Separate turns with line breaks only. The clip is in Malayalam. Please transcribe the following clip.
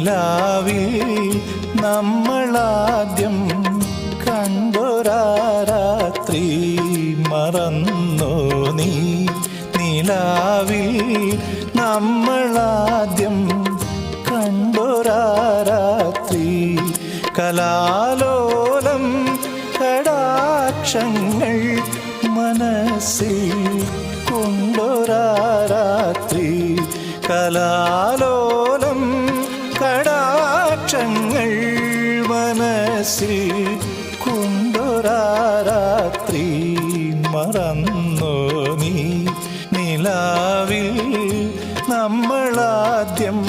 നിലാവിൽ നമ്മളാദ്യം കണ്ടൊരാ രാത്രി മറന്നോ നീ? നിലാവിൽ നമ്മളാദ്യം കണ്ടൊരാ രാത്രി കലാലോലം കടാക്ഷങ്ങൾ മനസ്സിൽ കൊണ്ടൊരാ രാത്രി കലാലോലം കടാക്ഷങ്ങൾ മനസ്സിൽ കൊണ്ടൊരാ രാത്രി മറന്നോ നീ? നിലാവിൽ നമ്മളാദ്യം